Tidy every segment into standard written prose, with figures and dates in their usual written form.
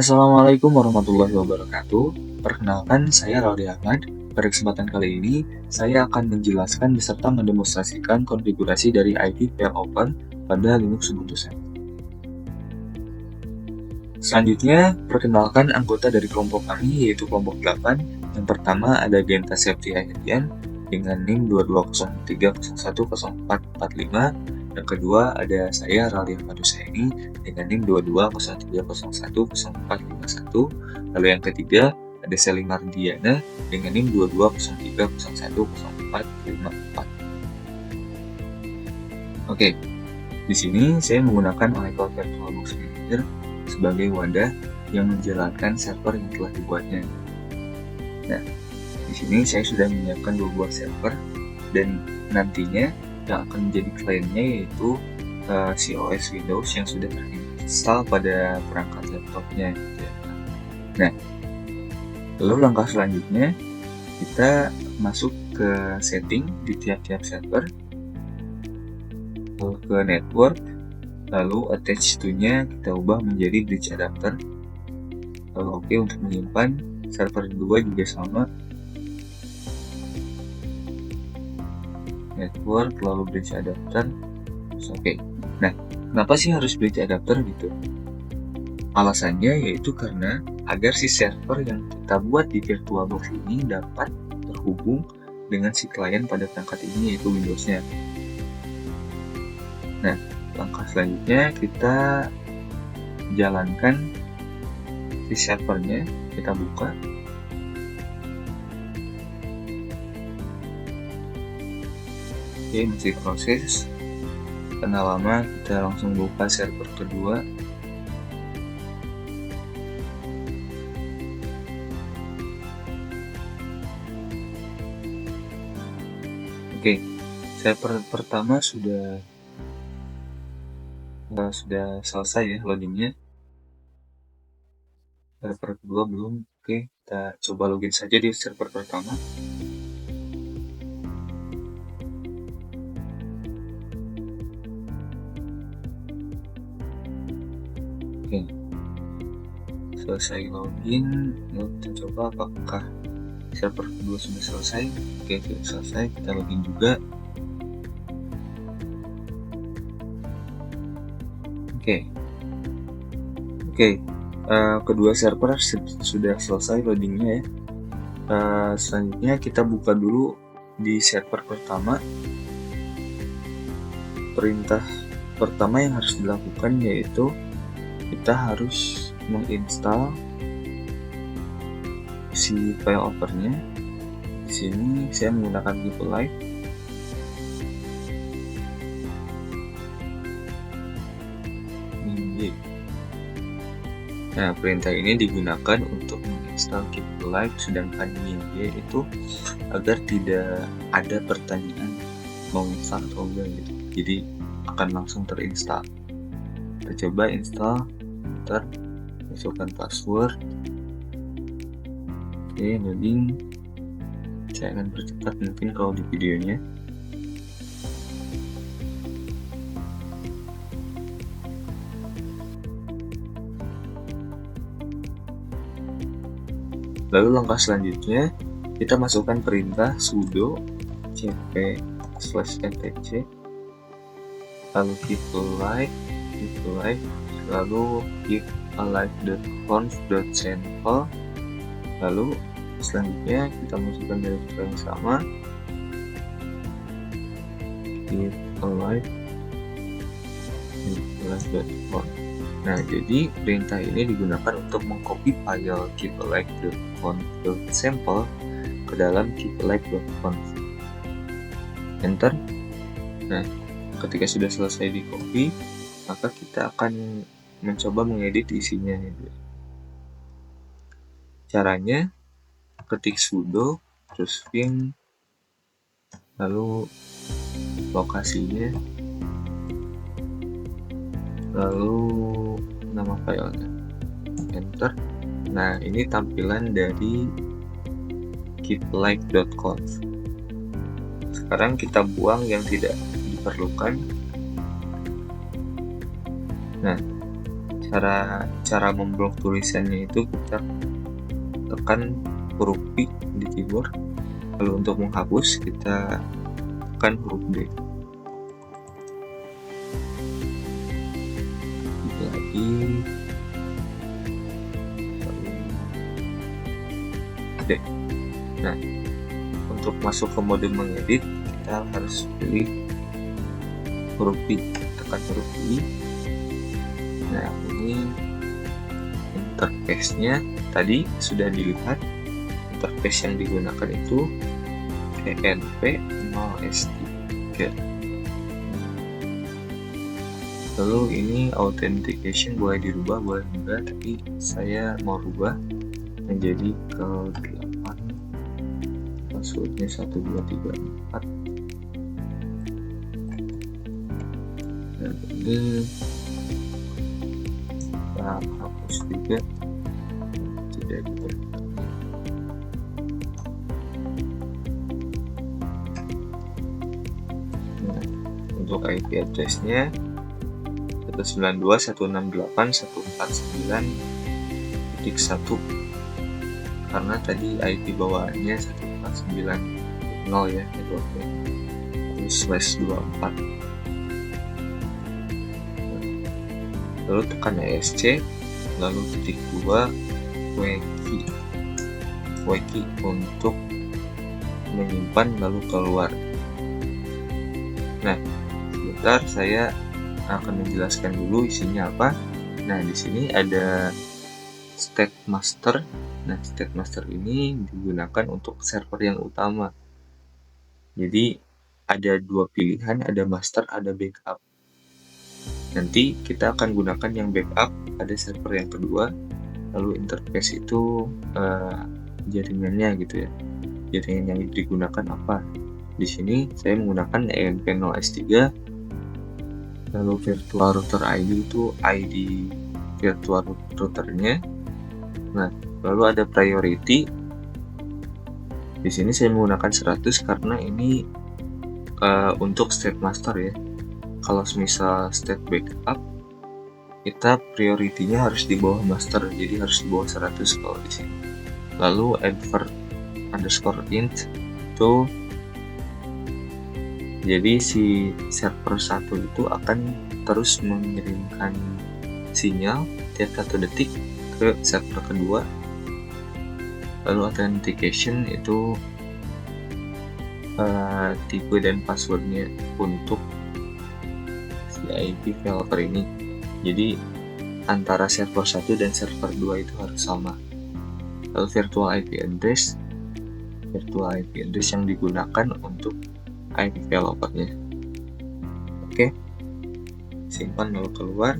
Assalamualaikum warahmatullahi wabarakatuh. Perkenalkan, saya Raudy Ahmad. Pada kesempatan kali ini, saya akan menjelaskan beserta mendemonstrasikan konfigurasi dari IP file open pada Linux Ubuntu 7. Selanjutnya, perkenalkan anggota dari kelompok kami, yaitu kelompok 8. Yang pertama ada Genta Septi Ahyadian dengan NIM 2203010445. Yang kedua ada saya Raudy Ahmad Husaini dengan NIM 2203010451. Lalu yang ketiga ada Selimar Diana dengan NIM 2203010454. Oke, di sini saya menggunakan Oracle VirtualBox Manager sebagai wadah yang menjalankan server yang telah dibuatnya. Nah, di sini saya sudah menyiapkan 2 buah server dan nantinya yang akan menjadi kliennya yaitu COS Windows yang sudah terinstall pada perangkat laptopnya. Nah, lalu langkah selanjutnya kita masuk ke setting di tiap-tiap server, lalu ke network, lalu attach to-nya kita ubah menjadi bridge adapter. Lalu oke, untuk menyimpan server 2 juga sama, network lalu bridge adapter. Oke. Nah, kenapa sih harus bridge adapter gitu? Alasannya yaitu karena agar si server yang kita buat di VirtualBox ini dapat terhubung dengan si klien pada perangkat ini, yaitu Windows-nya. Nah, langkah selanjutnya kita jalankan si servernya, kita buka. Oke, masih proses. Karena lama, kita langsung buka server kedua. Oke, server pertama sudah selesai ya loadingnya. Server kedua belum. Oke, kita coba login saja di server pertama. Oke, selesai login. Lalu kita coba apakah server kedua sudah selesai. Oke, sudah selesai. Kita login juga. Oke, kedua server sudah selesai loadingnya ya. Selanjutnya kita buka dulu di server pertama. Perintah pertama yang harus dilakukan yaitu kita harus menginstal si file opernya. Di sini saya menggunakan Givelite. Nah, perintah ini digunakan untuk menginstal Givelite, sedangkan -y itu agar tidak ada pertanyaan mau install atau enggak gitu. Jadi akan langsung terinstall. Kita coba install, ntar masukkan password. Oke, loading. Saya akan percepat mungkin kalau di videonya. Lalu langkah selanjutnya kita masukkan perintah sudo cp/etc lalu givelite lalu givealive.conf.sample. Lalu selanjutnya kita masukkan directory yang sama, givealive.conf. Nah, jadi perintah ini digunakan untuk mengcopy file givealive.conf.sample ke dalam givealive.conf. Enter. Nah, ketika sudah selesai di copy, maka kita akan mencoba mengedit isinya. Caranya, ketik sudo terus vim lalu lokasinya, lalu nama filenya, enter. Nah, ini tampilan dari givealive.conf. Sekarang kita buang yang tidak diperlukan. Nah, cara memblok tulisannya itu kita tekan huruf P di keyboard, lalu untuk menghapus kita tekan huruf D. Lagi D. Nah, untuk masuk ke mode mengedit kita harus pilih huruf P, tekan huruf I. Nah, ini interface-nya tadi sudah dilihat. Interface yang digunakan itu ENP0S3. Lalu ini authentication boleh dirubah, boleh enggak, tapi saya mau rubah menjadi ke 8, passwordnya 1234. Dan ini kita hapus juga, tidak diperlukan. Nah, untuk IP address-nya 192.168.149.1 karena tadi IP bawaannya 149.0 ya networknya, terus /24. Lalu tekan ESC, lalu titik 2 wiki untuk menyimpan lalu keluar. Nah, sebentar saya akan menjelaskan dulu isinya apa. Nah, di sini ada state master. Nah, state master ini digunakan untuk server yang utama. Jadi ada dua pilihan, ada master, ada backup. Nanti kita akan gunakan yang backup pada server yang kedua. Lalu interface itu jaringannya gitu ya. Jaringan yang digunakan apa? Di sini saya menggunakan ENP0S3. Lalu virtual router ID itu ID virtual routernya. Nah, lalu ada priority. Di sini saya menggunakan 100 karena ini untuk state master ya. Kalau misal state backup, kita priority-nya harus di bawah master, jadi harus di bawah 100 kalau di sini. Lalu advert_int itu jadi si server 1 itu akan terus mengirimkan sinyal tiap 1 detik ke server kedua. Lalu authentication itu tipe dan passwordnya untuk si IP developer ini. Jadi antara server 1 dan server 2 itu harus sama. Lalu virtual IP address yang digunakan untuk IP developernya. Oke, simpan lalu keluar.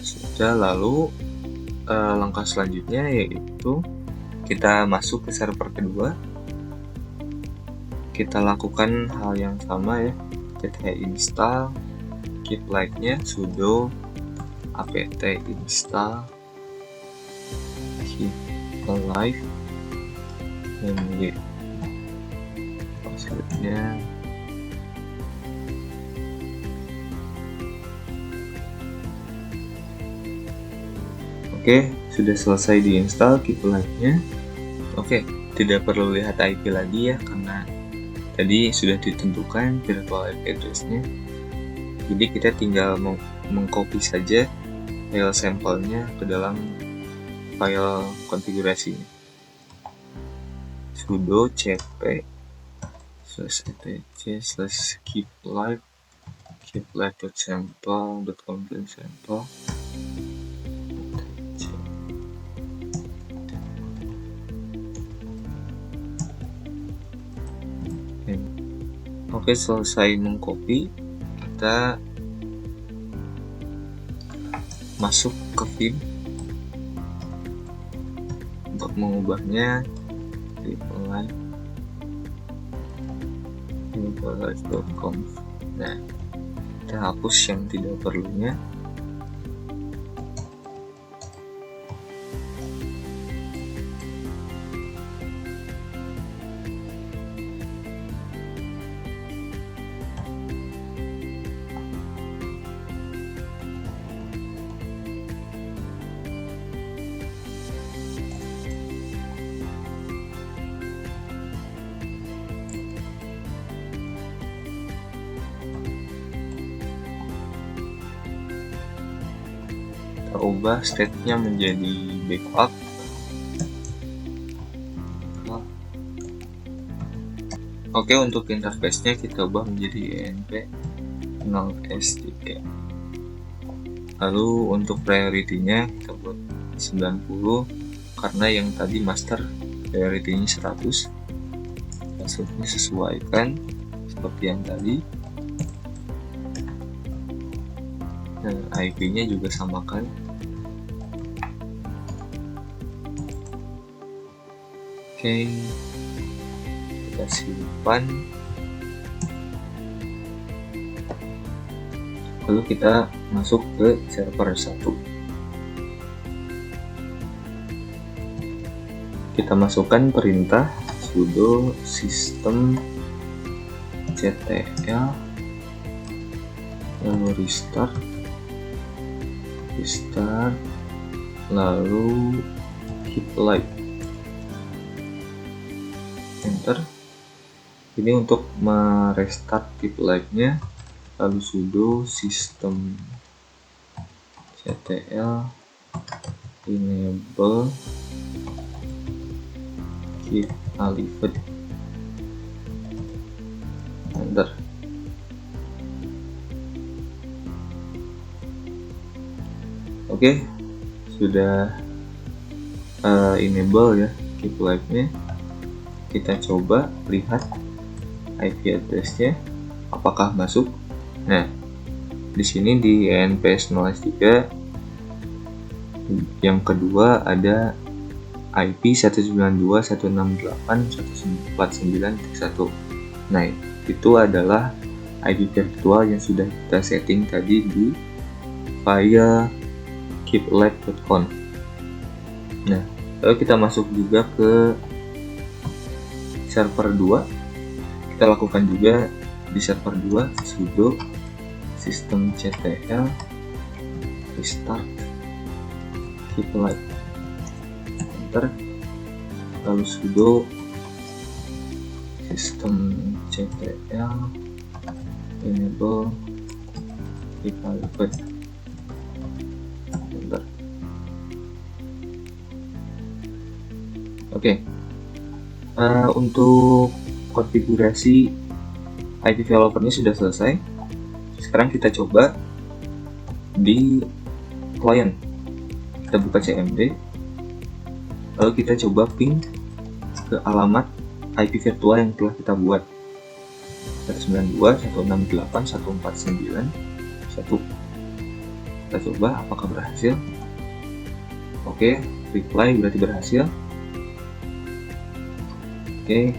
Sudah, lalu langkah selanjutnya yaitu kita masuk ke server kedua. Kita lakukan hal yang sama ya. Kita install, keep like-nya sudo apt install keep alive dan passwordnya oke, sudah selesai diinstal keep alive-nya. Oke, tidak perlu lihat IP lagi ya karena tadi sudah ditentukan virtual IP address-nya. Jadi kita tinggal mengcopy saja file sampelnya ke dalam file konfigurasinya. Sudo cp/etc/keep live.sample.content/sample. Oke, selesai mengcopy, kita masuk ke Vim untuk mengubahnya di live.com. Nah, kita hapus yang tidak perlunya. kita ubah state-nya menjadi backup. Oke, untuk interface-nya kita ubah menjadi env0s3. Lalu untuk priority-nya kita buat 90 karena yang tadi master priority-nya 100. Password-nya sesuaikan seperti yang tadi. Dan IP-nya juga samakan. Oke, kita simpan. Lalu kita masuk ke server 1. Kita masukkan perintah sudo system ctl lalu restart lalu keep live, enter. Ini untuk merestart keep live-nya, lalu sudo system ctl enable keep alive, enter. Oke, sudah enable ya keep live-nya. Kita coba lihat IP address-nya apakah masuk. Nah, di sini di env0s3 yang kedua ada IP 192.168.149.1. Nah, itu adalah IP virtual yang sudah kita setting tadi di file keeplive.conf. Nah, lalu kita masuk juga ke server 2. Kita lakukan juga di server 2 sudo system ctl restart keeplive, enter. Lalu sudo system ctl enable keeplive, enter. Oke. Untuk konfigurasi IP developer-nya sudah selesai. Sekarang kita coba di client. Kita buka cmd, lalu kita coba ping ke alamat IP virtual yang telah kita buat, 192.168.149.1. Kita coba apakah berhasil. Oke, reply berarti berhasil. Oke,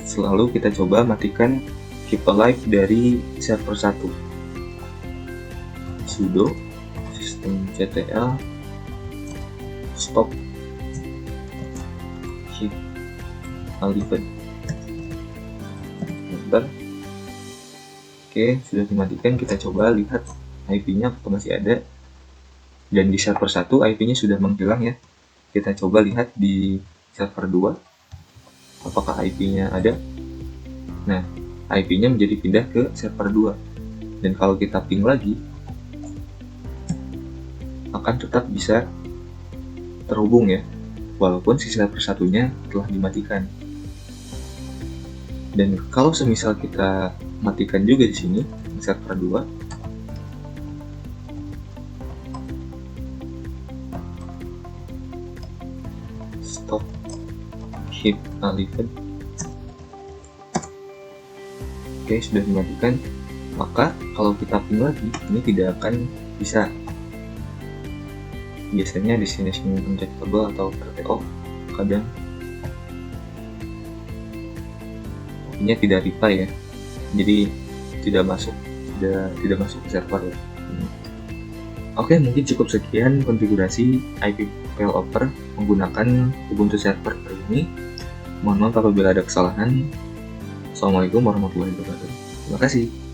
selalu kita coba matikan keep alive dari server 1. Sudo system ctl stop keep alive, enter. Oke, sudah dimatikan. Kita coba lihat IP-nya apakah masih ada. Dan di server 1 IP-nya sudah menghilang ya. Kita coba lihat di server 2 apakah IP-nya ada. Nah, IP-nya menjadi pindah ke server 2. Dan kalau kita ping lagi, akan tetap bisa terhubung ya, walaupun si server satunya telah dimatikan. Dan kalau semisal kita matikan juga di sini di server 2, stop keep alive. Oke, sudah dimatikan. Maka kalau kita ping lagi, ini tidak akan bisa. Biasanya destination undetectable atau RTO kadang ini tidak reply ya, jadi tidak masuk ke server. Oke, mungkin cukup sekian konfigurasi IP failover menggunakan Ubuntu server kali ini. Mohon maaf apabila ada kesalahan. Assalamualaikum warahmatullahi wabarakatuh. Terima kasih.